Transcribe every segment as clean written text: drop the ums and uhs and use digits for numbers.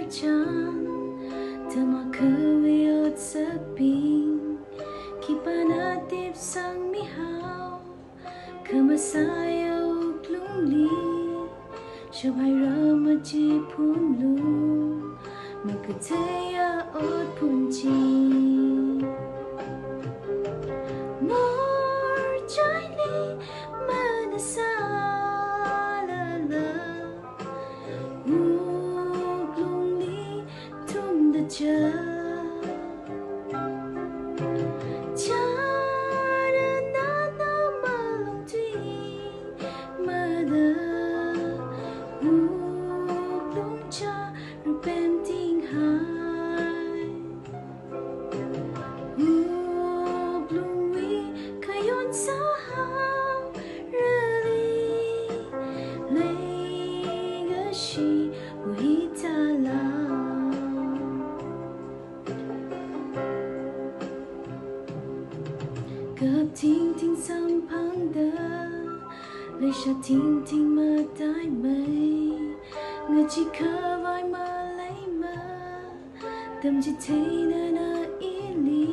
Marjan Tamakawiyot sa ping Kipanatip sang mihaw Kamasayaw klungli Shabay ramaji punlu Magkataya ot punchi Marjali manasalala Uglungli tumdaja Charanana malungtwi Mada Uglungcha repenting high Uglungwi kayon sa how Really Legacy Uhitala Gap ting ting sampang da Lê sha ting ting ma tai mây Người chỉ khờ vai mà lấy mà Tâm chỉ thấy na na ý lý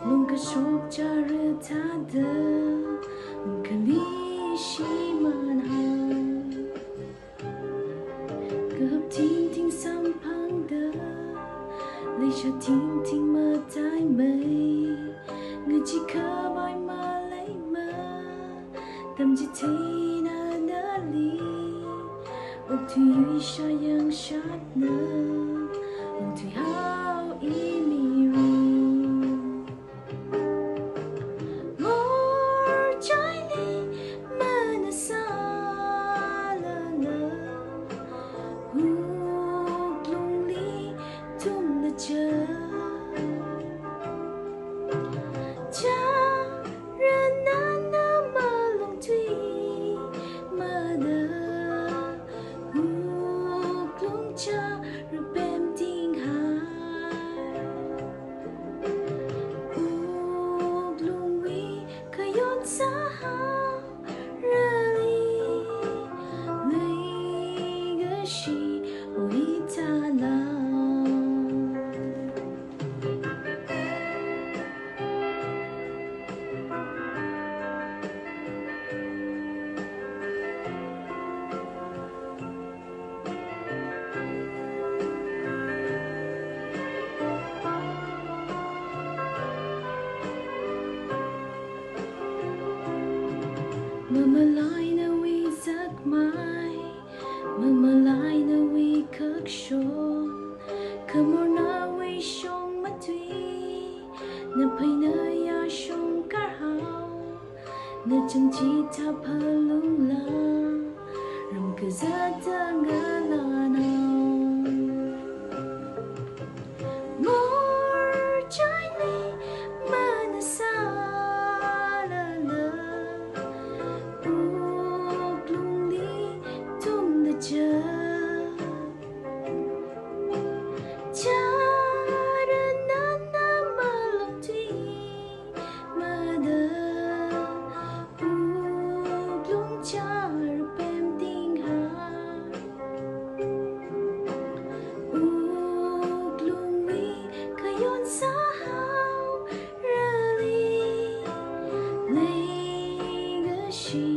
Luôn cả sốt cha rơ tha đơ Luôn cả lý shi man hăng Gap ting ting sampang da Lê sha ting ting ma tai mây Người chỉ khờ vai mà lấy mà Tâm chỉ thấy na na lý Ốc thủy sha yang shat na Ốc thủy hao y mi ri More chai li manasala Uk lung li tum na cha Cha ren na na ma lung tui ma da Uk lung cha rồi bem ting hai Uk lung wi kayon sa how Really Legacy Uhitala Mamalay na wi zakmay Mamalay na wi kakshon Kamor na wi shong matui Na pay na ya shong karhaw Na chang chi ta palung la Ram kazata ngalanaw More chai manasala Uglungli tumdaja Charanana malungtwi Mada Uglungcha rupem ting hai Uglungwi kayon sa how Really Legacy